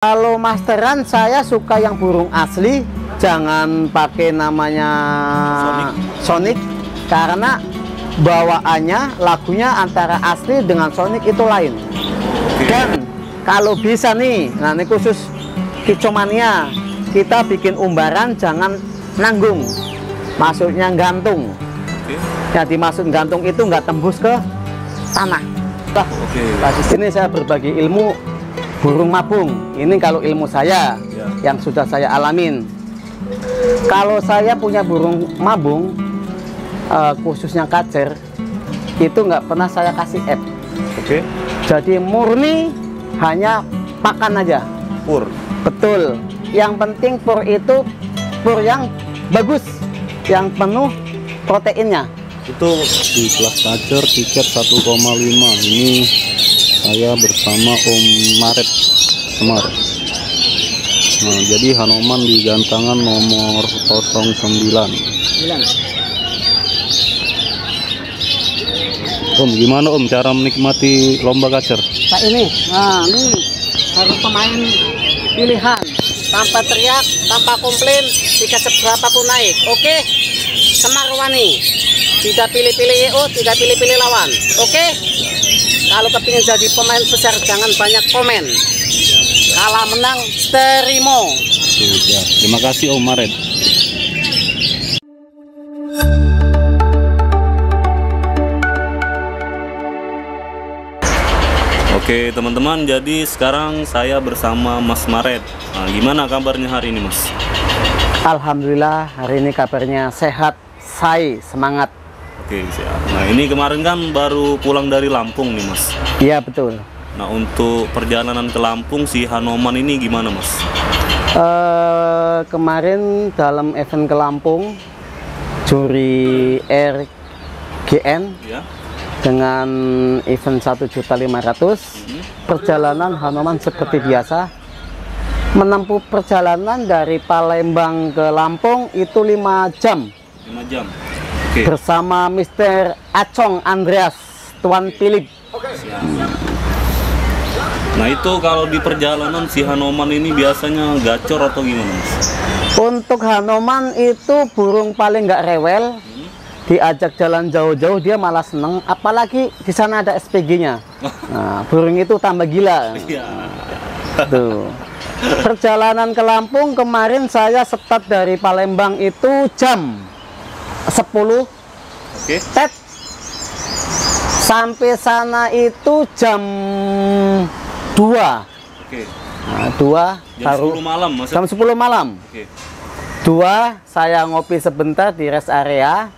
Kalau masteran saya suka yang burung asli, jangan pakai namanya Sonic karena bawaannya lagunya antara asli dengan Sonic itu lain. Dan kalau bisa nih, nah ini khusus Kicomania, kita bikin umbaran jangan nanggung, maksudnya gantung. Jadi maksud gantung itu nggak tembus ke tanah. Nah, di sini saya berbagi ilmu burung mabung. Ini kalau ilmu saya yang sudah saya alamin. Kalau saya punya burung mabung, khususnya kacer, itu nggak pernah saya kasih app. Jadi murni hanya pakan aja. Pur. Betul. Yang penting pur itu pur yang bagus, yang penuh proteinnya. Itu di kelas kacer tiket 1,5. Ini saya bersama Om Maret Semar. Nah, jadi Hanoman di gantangan nomor 09. Om, gimana Om cara menikmati lomba kacer? Nah ini harus pemain pilihan, tanpa teriak, tanpa komplain, dikasih berapapun naik. Oke, Semar Wani, tidak pilih-pilih EO, tidak pilih-pilih lawan. Oke, kalau kepingin jadi pemain besar jangan banyak komen. Kalah menang terima. Terima kasih Om Maret. Oke teman-teman, jadi sekarang saya bersama Mas Maret. Nah, gimana kabarnya hari ini Mas? Alhamdulillah hari ini kabarnya sehat, semangat. Oke, siap. Nah ini kemarin kan baru pulang dari Lampung nih Mas. Iya betul. Nah untuk perjalanan ke Lampung si Hanoman ini gimana Mas? Kemarin dalam event ke Lampung juri RGN Ya. dengan event 1.500.000, perjalanan Hanoman seperti biasa menempuh perjalanan dari Palembang ke Lampung itu 5 jam. 5 jam. Oke. Bersama Mr. Acong Andreas Tuan Philip. Nah itu kalau di perjalanan si Hanoman ini biasanya gacor atau gimana Mas? Untuk Hanoman itu burung paling nggak rewel. Diajak jalan jauh-jauh dia malah seneng, apalagi di sana ada SPG-nya. Nah, burung itu tambah gila. Tuh. Perjalanan ke Lampung kemarin saya start dari Palembang itu jam 10. Tet. Sampai sana itu jam 2. Nah, 2 jam 10 malam Mas. Jam 10 malam. 2 saya ngopi sebentar di rest area.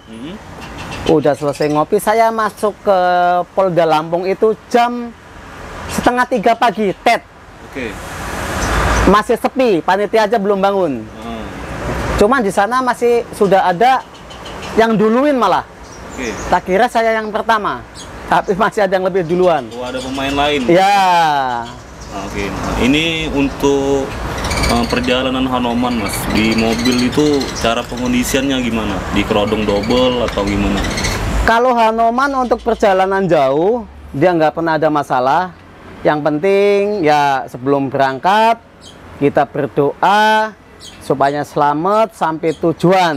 Udah selesai ngopi saya masuk ke Polda Lampung itu jam 2:30 pagi. Tet. Masih sepi, panitia aja belum bangun. Cuman di sana masih sudah ada yang duluin malah. Tak kira saya yang pertama, tapi masih ada yang lebih duluan. Oh, ada pemain lain. Ya. Oke. Nah, ini untuk perjalanan Hanoman Mas, di mobil itu cara pengondisiannya gimana? Di kerodong double atau gimana? Kalau Hanoman untuk perjalanan jauh dia nggak pernah ada masalah. Yang penting ya sebelum berangkat kita berdoa supaya selamat sampai tujuan.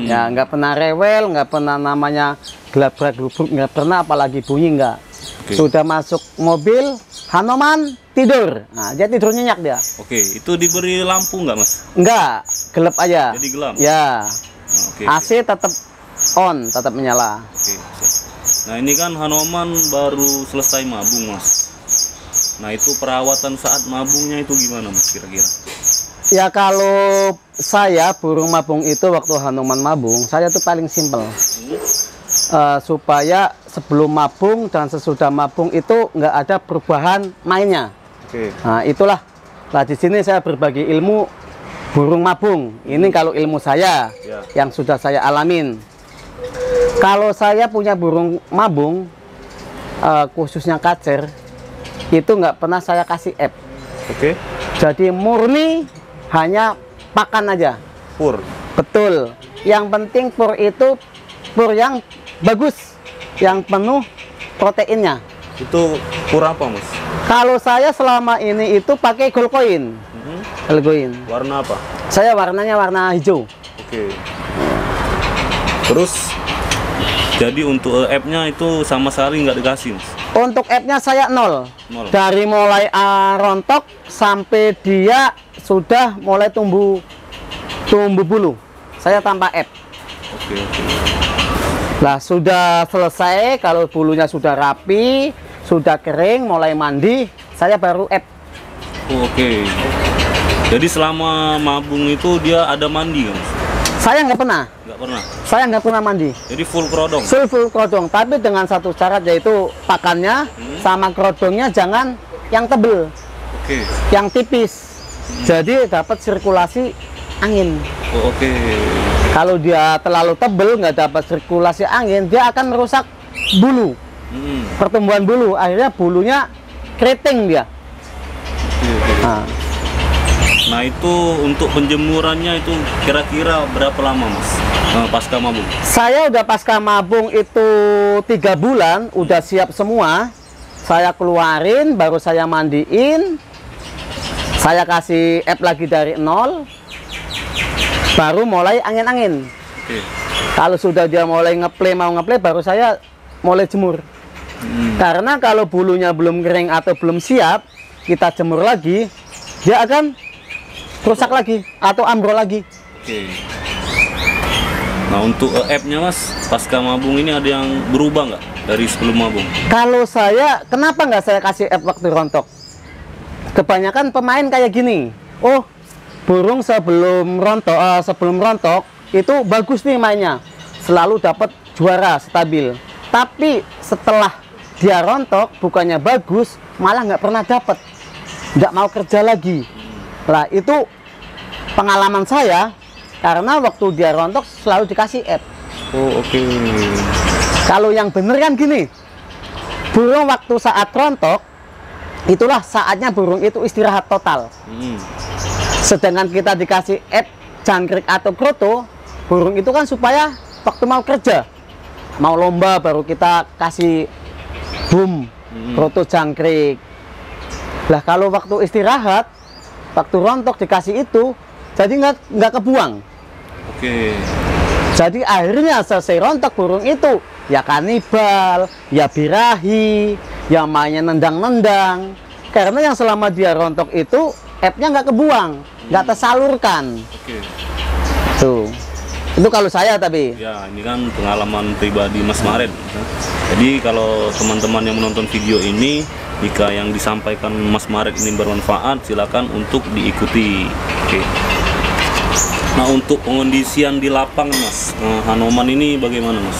Ya nggak pernah rewel, nggak pernah namanya gelabrak-gelubuk, nggak pernah, apalagi bunyi nggak. Sudah masuk mobil Hanoman tidur. Nah, dia tidur nyenyak dia. Itu diberi lampu nggak Mas? Enggak, gelap aja. Jadi gelap? Ya. AC tetap on, tetap menyala. Nah ini kan Hanoman baru selesai mabung Mas. Nah itu perawatan saat mabungnya itu gimana Mas kira-kira? Ya kalau saya burung mabung itu waktu Hanoman mabung, saya tuh paling simpel. Supaya sebelum mabung dan sesudah mabung itu nggak ada perubahan mainnya. Nah itulah. Nah di sini saya berbagi ilmu burung mabung. Ini kalau ilmu saya yang sudah saya alamin. Kalau saya punya burung mabung, khususnya kacer, itu nggak pernah saya kasih app. Jadi murni hanya pakan aja. Pur. Betul. Yang penting pur itu pur yang bagus, yang penuh proteinnya. Itu kur apa, Mas? Kalau saya selama ini itu pakai gold coin. Gold coin. Warna apa? Saya warnanya warna hijau. Oke. Terus jadi untuk app-nya itu sama sekali nggak dikasih, Mas? Untuk app-nya saya nol. Nol. Dari mulai rontok sampai dia sudah mulai tumbuh bulu. Saya tanpa app. Oke, oke. Lah sudah selesai, kalau bulunya sudah rapi, sudah kering, mulai mandi, saya baru app. Oh, oke. Jadi selama mabung itu dia ada mandi, Mas? Saya nggak pernah. Nggak pernah. Saya nggak pernah mandi. Jadi full kerodong. Full kerodong, tapi dengan satu syarat, yaitu pakannya sama kerodongnya jangan yang tebel, Oke. yang tipis. Jadi dapat sirkulasi angin. Oh, oke. Kalau dia terlalu tebel, nggak dapat sirkulasi angin, dia akan merusak bulu, pertumbuhan bulu. Akhirnya bulunya keriting dia. Oke. Nah, itu untuk penjemurannya itu kira-kira berapa lama, Mas? Pasca mabung? Saya udah pasca mabung itu 3 bulan, udah siap semua. Saya keluarin, baru saya mandiin. Saya kasih app lagi dari nol. Baru mulai angin-angin. Oke. Kalau sudah dia mulai mau ngeplay, baru saya mulai jemur. Karena kalau bulunya belum kering atau belum siap, kita jemur lagi, dia akan rusak lagi atau ambrol lagi. Oke. Nah, untuk app-nya, Mas, pasca mabung ini ada yang berubah nggak dari sebelum mabung? Kalau saya, kenapa nggak saya kasih app waktu rontok? Kebanyakan pemain kayak gini. Oh, burung sebelum rontok itu bagus nih mainnya, selalu dapat juara stabil. Tapi setelah dia rontok, bukannya bagus, malah nggak pernah dapat, nggak mau kerja lagi. Lah itu pengalaman saya, karena waktu dia rontok selalu dikasih app. Oh, oke. Kalau yang bener kan gini, burung waktu saat rontok, itulah saatnya burung itu istirahat total. Sedangkan kita dikasih app jangkrik atau kroto, burung itu kan supaya waktu mau kerja, mau lomba, baru kita kasih boom, kroto jangkrik. Lah kalau waktu istirahat, waktu rontok dikasih itu, jadi nggak kebuang. Oke. Jadi akhirnya selesai rontok burung itu, ya kanibal, ya birahi, ya mainnya nendang-nendang. Karena yang selama dia rontok itu, app-nya nggak kebuang, nggak tersalurkan. Oke. Tuh, itu kalau saya tapi. Ya, ini kan pengalaman pribadi Mas Maret. Jadi kalau teman-teman yang menonton video ini, jika yang disampaikan Mas Maret ini bermanfaat, silakan untuk diikuti. Oke. Nah, untuk pengondisian di lapangan, Mas, Hanoman ini bagaimana, Mas?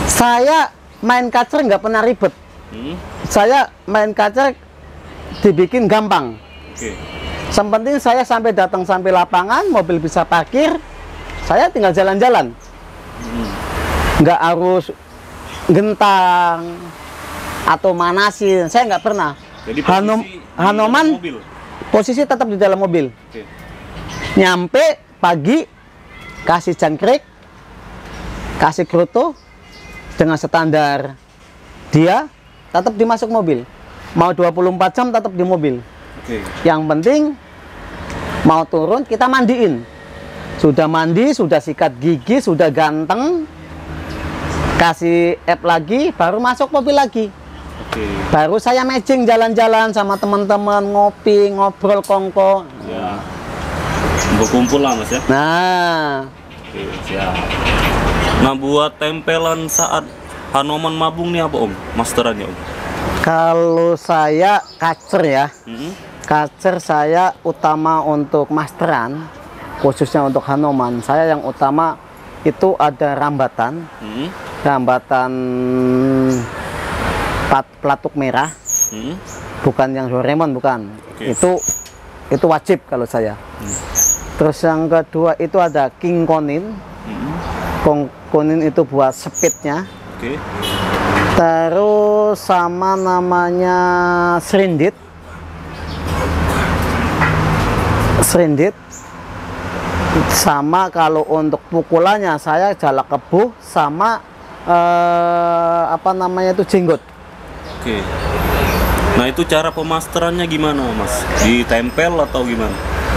Saya main kacer nggak pernah ribet. Saya main kacer dibikin gampang. Oke. Yang penting saya sampai datang sampai lapangan, mobil bisa parkir, saya tinggal jalan-jalan. Nggak harus gentang atau manasin, saya nggak pernah. Jadi Hanoman mobil. posisi tetap di dalam mobil. Oke. Nyampe pagi, kasih jangkrik, kasih kroto, dengan standar dia tetap dimasuk mobil. Mau 24 jam tetap di mobil. Oke. Yang penting mau turun kita mandiin. Sudah mandi, sudah sikat gigi, sudah ganteng, kasih app lagi, baru masuk mobil lagi. Oke. Baru saya matching jalan-jalan sama teman-teman, ngopi, ngobrol, kongko. Ya. Berkumpul lah, Mas, ya. Nah, Oke, siap. Nah, buat tempelan saat Hanoman mabung nih apa, Om? Masterannya, Om? kalau saya kacer ya, Mm-mm. kacer saya utama untuk masteran, khususnya untuk Hanoman. Saya yang utama itu ada rambatan, Mm-mm. rambatan pelatuk merah, Mm-mm. bukan yang Doraemon, bukan. Oke. Itu wajib kalau saya. Terus yang kedua itu ada king konin. Konin itu buat speednya. Oke. Terus sama namanya serindit. Serindit. Sama kalau untuk pukulannya saya jalak kebuh sama apa namanya itu jenggot. Oke. Nah itu cara pemasterannya gimana mas? Ditempel atau gimana?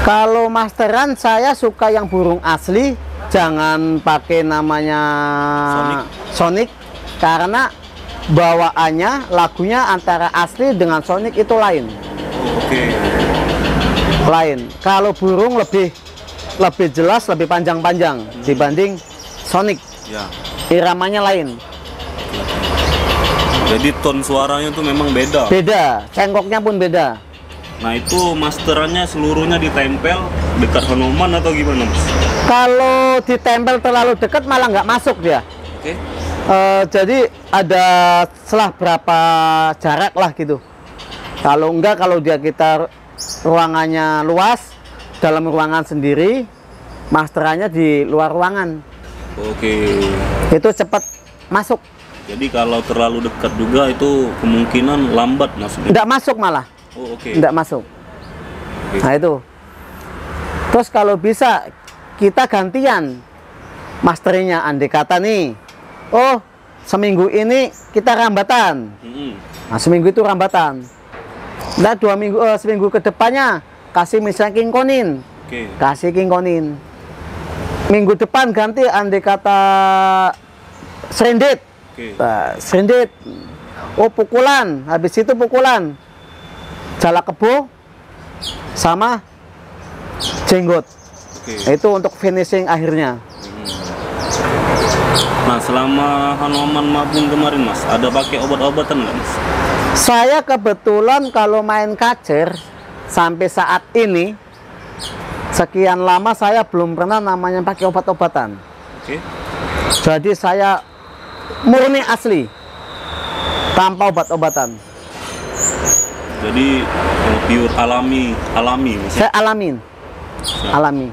Kalau masteran saya suka yang burung asli, jangan pakai namanya Sonic, karena bawaannya lagunya antara asli dengan Sonic itu lain. Oke. Lain. Kalau burung lebih jelas, lebih panjang-panjang dibanding Sonic. Ya. Iramanya lain. Jadi ton suaranya tuh memang beda. Beda, cengkoknya pun beda. Nah itu masterannya seluruhnya ditempel dekat Hanoman atau gimana mas? Kalau ditempel terlalu dekat malah nggak masuk dia. Oke. Jadi ada selah berapa jarak lah gitu. Kalau enggak, kalau kita ruangannya luas, dalam ruangan sendiri, masterannya di luar ruangan. Oke. Itu cepat masuk. Jadi kalau terlalu dekat juga itu kemungkinan lambat masuknya. Enggak masuk malah. Oh, oke. Enggak masuk. Oke. Nah itu. Terus kalau bisa kita gantian masternya, andai kata nih, oh seminggu ini kita rambatan. Nah seminggu itu rambatan. Nah seminggu ke depannya kasih misalnya kingkonin. Oke. Kasih kingkonin. Minggu depan ganti andai kata serendit. Oke. Nah, serendit. Oh pukulan, habis itu pukulan jala kebo sama jenggot. Oke. Itu untuk finishing akhirnya. Nah selama Hanoman Mabung kemarin mas, ada pakai obat-obatan nggak mas? Saya kebetulan kalau main kacer sampai saat ini sekian lama saya belum pernah namanya pakai obat-obatan. Oke. Jadi saya murni asli tanpa obat-obatan. Jadi pure alami mas. Saya alami.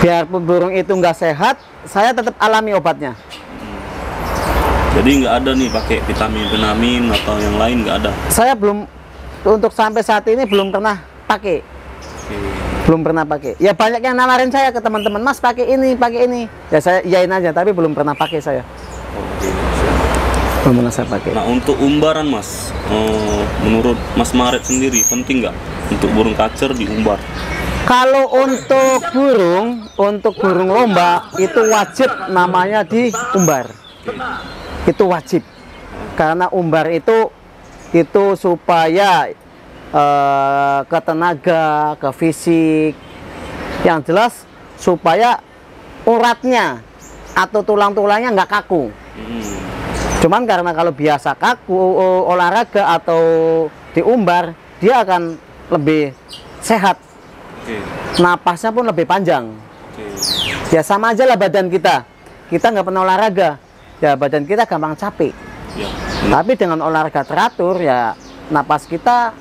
Biarpun burung itu nggak sehat, saya tetap alami obatnya. Jadi nggak ada nih pakai vitamin atau yang lain, nggak ada. Saya belum, untuk sampai saat ini belum pernah pakai. Oke. Belum pernah pakai. Ya banyak yang nawarin saya ke teman-teman, mas pakai ini. Ya saya iyain aja, tapi belum pernah pakai saya. Oke. Belum pernah saya pakai. Nah untuk umbaran mas, menurut Mas Maret sendiri penting nggak untuk burung kacer diumbar? Kalau untuk burung lomba itu wajib namanya diumbar. Itu wajib. Karena umbar itu supaya ke tenaga, ke fisik, yang jelas supaya uratnya atau tulang-tulangnya nggak kaku. Cuman karena kalau biasa kaku olahraga atau diumbar, dia akan lebih sehat. Napasnya pun lebih panjang. Ya sama aja lah badan kita nggak pernah olahraga, ya badan kita gampang capek ya. Tapi dengan olahraga teratur ya napas kita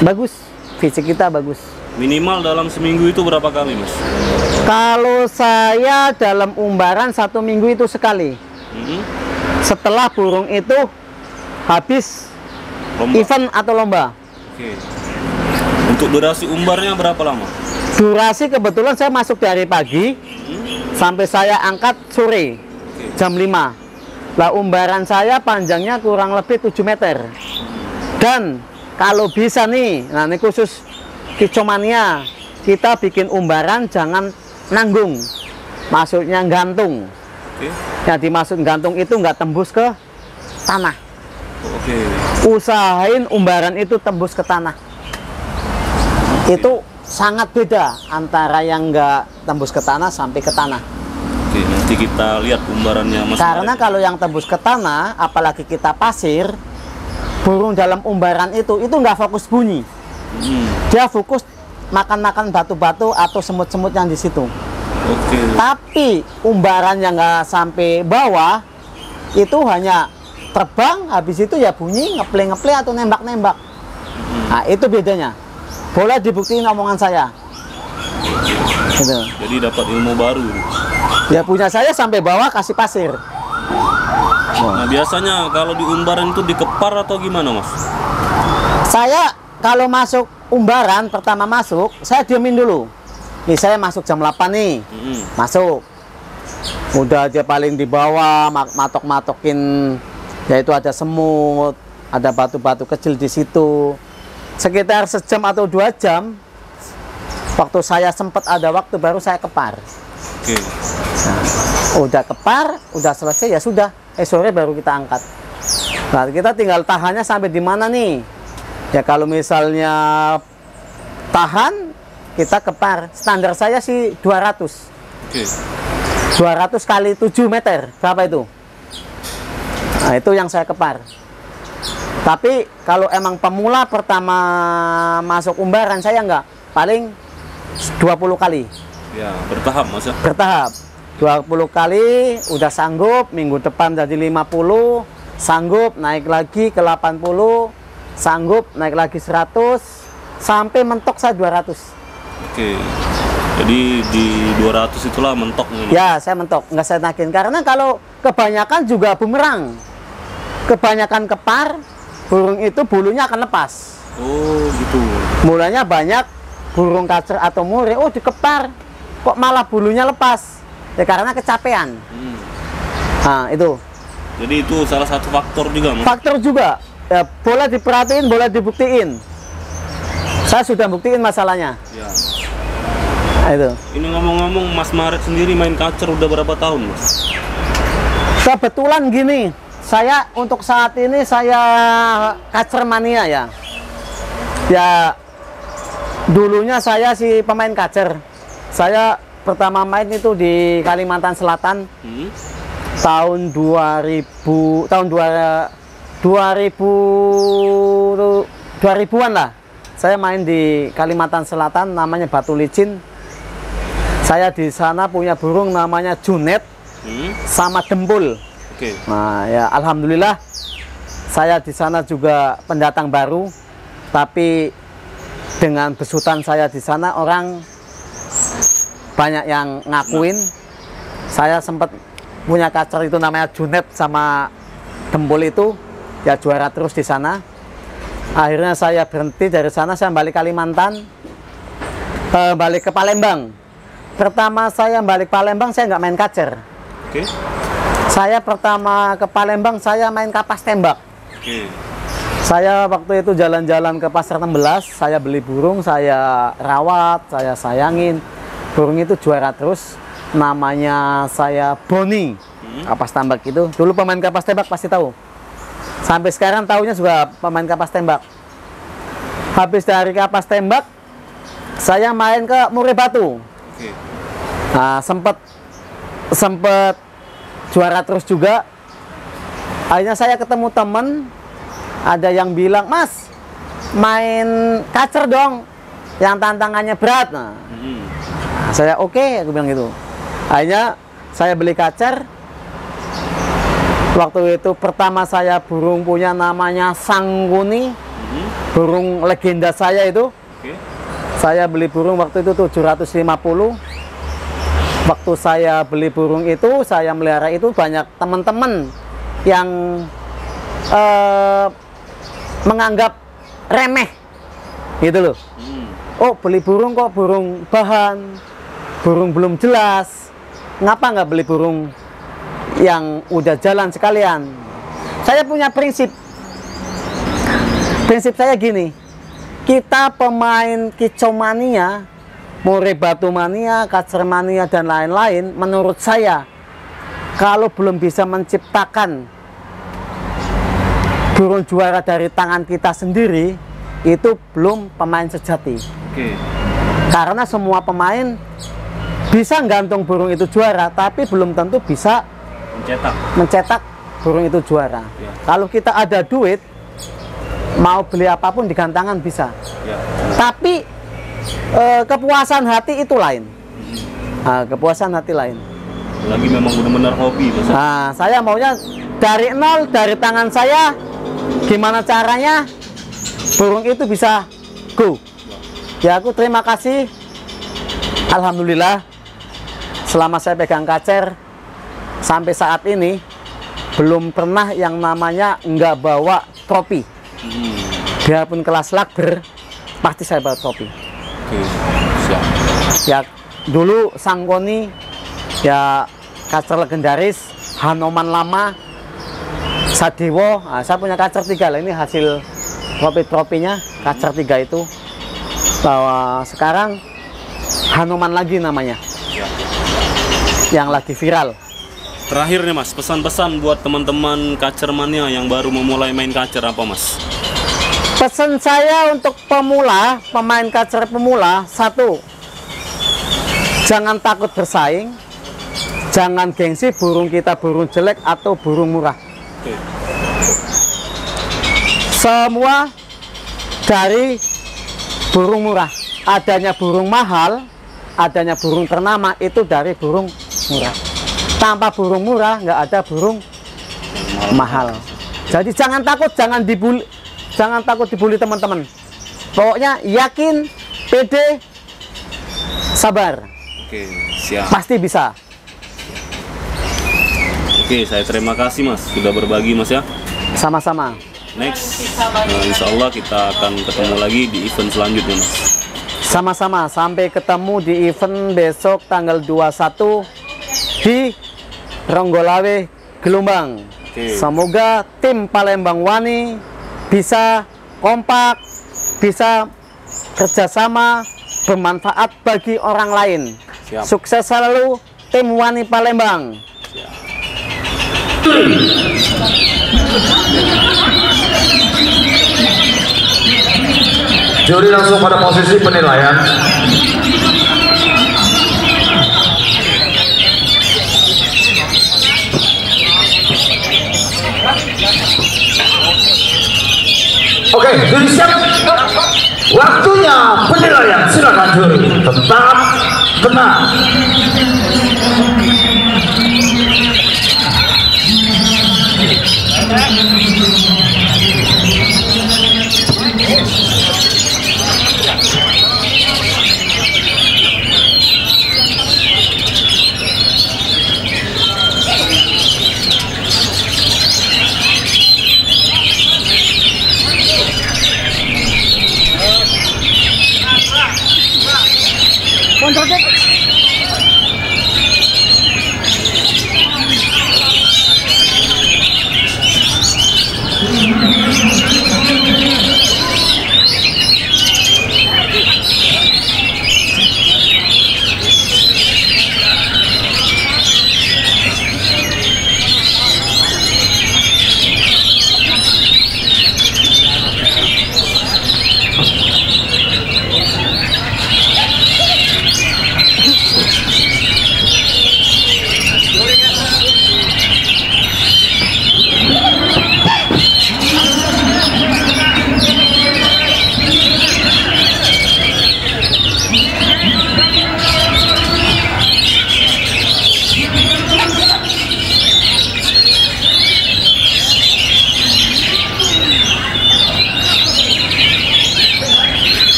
bagus, fisik kita bagus. Minimal dalam seminggu itu berapa kali mas? Kalau saya dalam umbaran 1 minggu itu sekali. Setelah burung itu habis lomba. Event atau lomba. Oke. Untuk durasi umbarnya berapa lama? Durasi kebetulan saya masuk dari pagi sampai saya angkat sore jam 5. Lah umbaran saya panjangnya kurang lebih 7 meter. Dan kalau bisa nih, nah ini khusus Kicomania, kita bikin umbaran jangan nanggung, maksudnya gantung. Yang dimaksud gantung itu nggak tembus ke tanah. Usahain umbaran itu tembus ke tanah. Itu sangat beda antara yang nggak tembus ke tanah sampai ke tanah. Oke, nanti kita lihat umbarannya mas. Karena kalau yang tembus ke tanah, apalagi kita pasir, burung dalam umbaran itu nggak fokus bunyi. Dia fokus makan-makan batu-batu atau semut-semut yang di situ. Oke. Tapi umbaran yang nggak sampai bawah itu hanya terbang, habis itu ya bunyi ngeplay atau nembak-nembak. Nah itu bedanya. Boleh dibuktiin omongan saya. Gitu. Jadi dapat ilmu baru. Ya punya saya sampai bawah kasih pasir. Nah biasanya kalau di umbaran itu dikepar atau gimana mas? Saya kalau masuk umbaran pertama masuk, saya diemin dulu. Nih saya masuk jam 8 nih, masuk. Udah aja paling di bawah matok-matokin yaitu ada semut, ada batu-batu kecil di situ. Sekitar sejam atau 2 jam, waktu saya sempat ada waktu baru saya kepar. Oke. Nah, udah kepar, udah selesai ya sudah. Sore baru kita angkat. Nah, kita tinggal tahannya sampai di mana nih? Ya kalau misalnya tahan, kita kepar. Standar saya sih 200. Oke. 200 kali 7 meter. Berapa itu? Nah, itu yang saya kepar. Tapi kalau emang pemula pertama masuk umbaran, saya enggak. Paling 20 kali. Ya, bertahap Mas ya. Bertahap. 20 kali udah sanggup, minggu depan jadi 50, sanggup naik lagi ke 80, sanggup naik lagi 100, sampai mentok saya 200. Oke. Jadi di 200 itulah mentoknya. Ya, saya mentok, nggak saya naikin. Karena kalau kebanyakan juga bumerang. Kebanyakan kepar, burung itu bulunya akan lepas. Oh, gitu. Mulanya banyak burung kacer atau murai, oh dikepar, kok malah bulunya lepas. Ya karena kecapean. Nah, itu. Jadi itu salah satu faktor juga, Mas. Faktor juga. Ya, boleh diperhatiin, boleh dibuktiin. Saya sudah buktiin masalahnya. Ya. Nah, itu. Ini ngomong-ngomong, Mas Maret sendiri main kacer udah berapa tahun, Mas? Kebetulan gini, saya untuk saat ini saya kacer mania ya. Ya, dulunya saya si pemain kacer. Saya pertama main itu di Kalimantan Selatan. Tahun 2000-an lah. Saya main di Kalimantan Selatan, namanya Batu Licin. Saya di sana punya burung namanya Junet sama Dempul. Oke. Nah, ya alhamdulillah saya di sana juga pendatang baru, tapi dengan besutan saya di sana orang banyak yang ngakuin. Saya sempat punya kacer itu namanya Junet sama Dempul itu, ya juara terus di sana. Akhirnya saya berhenti dari sana, saya balik Kalimantan, balik ke Palembang. Pertama saya balik Palembang, saya nggak main kacer. Oke. Saya pertama ke Palembang, saya main kapas tembak. Oke. Saya waktu itu jalan-jalan ke Pasar 16, saya beli burung, saya rawat, saya sayangin. Burung itu juara terus, namanya saya Boni. Kapas tembak itu, dulu pemain kapas tembak pasti tahu. Sampai sekarang tahunya juga pemain kapas tembak. Habis dari kapas tembak, saya main ke Murai Batu. Oke. Nah, sempet juara terus juga. Akhirnya saya ketemu temen, ada yang bilang, Mas main kacer dong yang tantangannya berat. Nah, saya oke, aku bilang gitu. Akhirnya saya beli kacer. Waktu itu pertama saya burung punya namanya Sangkuni, burung legenda saya itu. Saya beli burung waktu itu 750. Waktu saya beli burung itu, saya melihara itu, banyak teman-teman yang menganggap remeh gitu loh. Oh, beli burung kok burung bahan, burung belum jelas, ngapa nggak beli burung yang udah jalan sekalian? Saya punya prinsip saya gini, kita pemain kicau mania, murai batu mania, kacer mania dan lain-lain, menurut saya kalau belum bisa menciptakan burung juara dari tangan kita sendiri, itu belum pemain sejati. Karena semua pemain bisa gantung burung itu juara, tapi belum tentu bisa mencetak burung itu juara. Kalau kita ada duit, mau beli apapun di gantangan bisa. Tapi kepuasan hati itu lain. Kepuasan hati lain. Lagi memang benar-benar hobi. Nah, saya maunya dari nol, dari tangan saya, gimana caranya burung itu bisa go. Ya, aku terima kasih. Alhamdulillah, selama saya pegang kacer sampai saat ini belum pernah yang namanya nggak bawa trofi. Biarpun kelas lakber, pasti saya bawa trofi. Siap. Ya, dulu Sangkoni, ya kacer legendaris, Hanoman lama, Sadewo. Nah, saya punya kacer 3 lah, ini hasil trofi-trofinya kacer 3 itu. Bahwa sekarang Hanuman lagi namanya, yang lagi viral. Terakhir nih Mas, pesan-pesan buat teman-teman kacermania yang baru memulai main kacer apa Mas? Pesan saya untuk pemula, pemain kacer pemula, 1, jangan takut bersaing, jangan gengsi burung kita burung jelek atau burung murah. Oke. Semua dari burung murah. Adanya burung mahal, adanya burung ternama itu dari burung murah. Tanpa burung murah nggak ada burung mahal. Jadi jangan takut, jangan takut dibully teman-teman. Pokoknya yakin, pede, sabar. Oke, siap. Pasti bisa. Oke, saya terima kasih Mas sudah berbagi Mas ya. Sama-sama. Next, insya Allah kita akan ketemu lagi di event selanjutnya Mas. Sama-sama, sampai ketemu di event besok tanggal 21 di Ronggolawe, Gelombang. Oke. Semoga tim Palembang Wani bisa kompak, bisa kerjasama, bermanfaat bagi orang lain. Siap. Sukses selalu tim Wani Palembang. Siap. Juri langsung pada posisi penilaian. Oke, juri siap. Waktunya penilaian, silakan juri. Tetap tenang.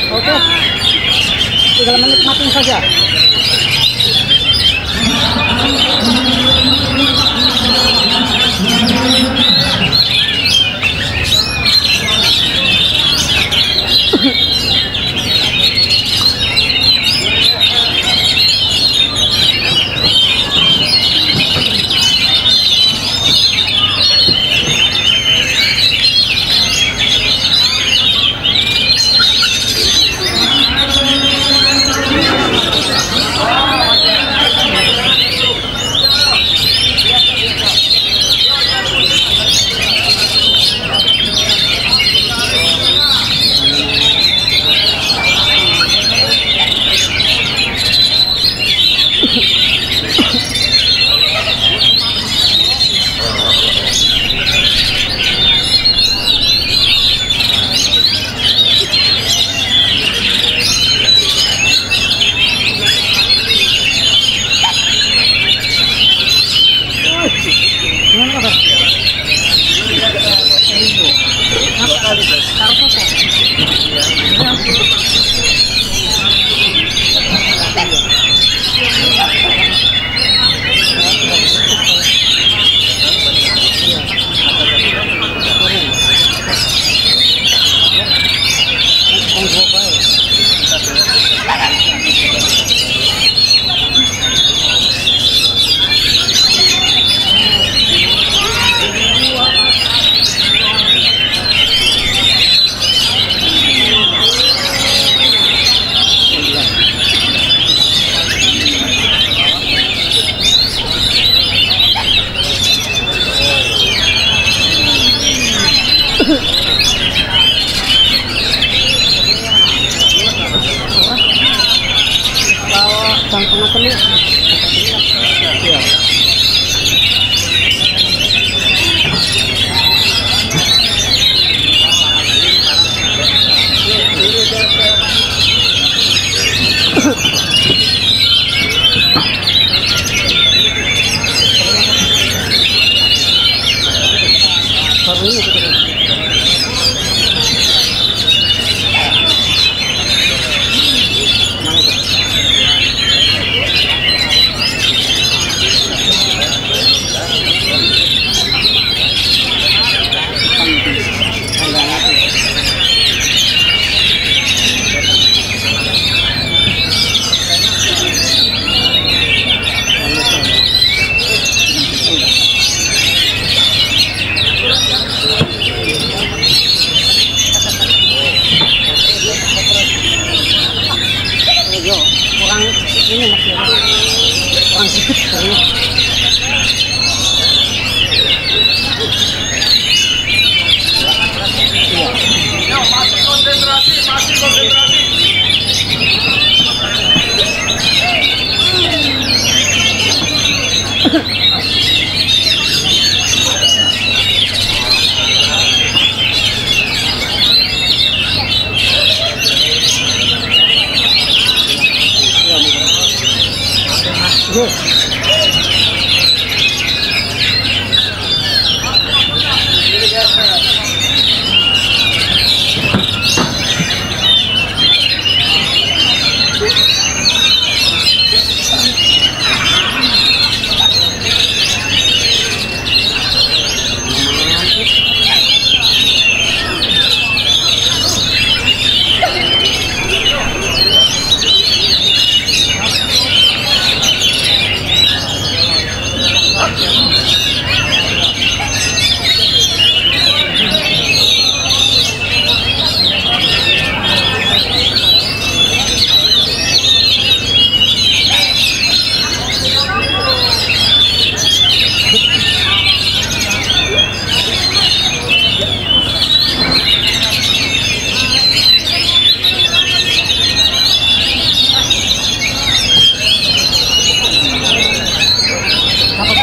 Oke, tinggal menikmati saja.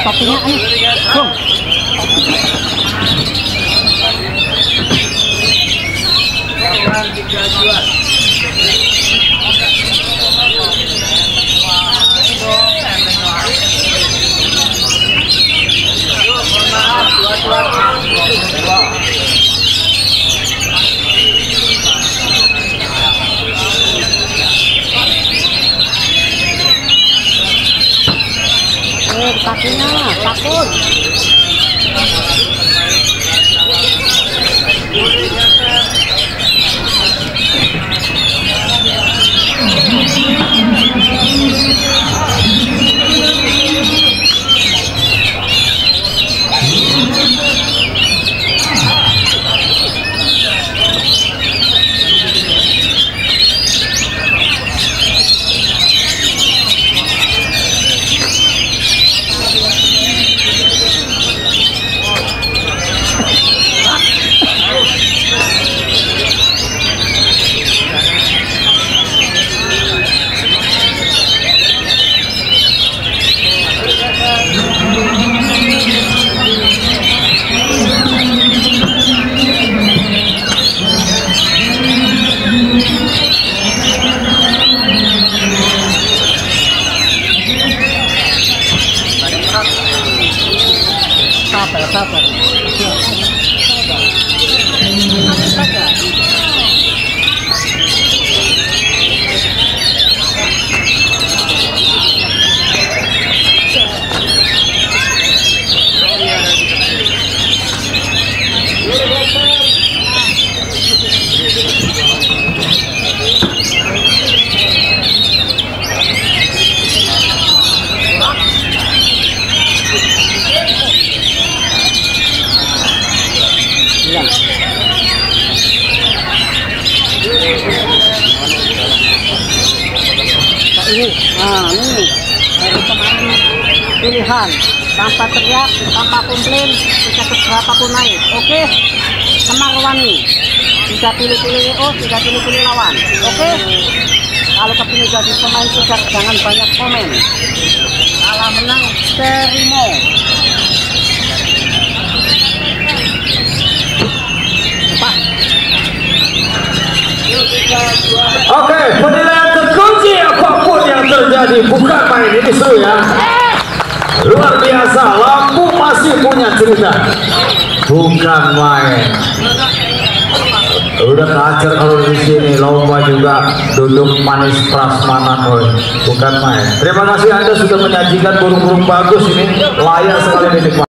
Topinya bung. Kakinya takut. Sabar. Ini, ini dari kemarin pilihan tanpa teriak, tanpa komplain, bisa berapapun naik. Oke, Semar Wani, tidak pilih-pilih tidak pilih-pilih lawan. Oke. Kalau kepingin jadi pemain segar jangan banyak komen. Kalah menang terima. Oke, penilaian terkunci apapun yang terjadi, bukan main ini seru ya. Luar biasa, Lampung masih punya cerita, bukan main. Udah kacer kalau di sini lomba juga duduk manis prasmanan, bukan main. Terima kasih Anda sudah menyajikan burung-burung bagus ini, layak sekali dinikmati.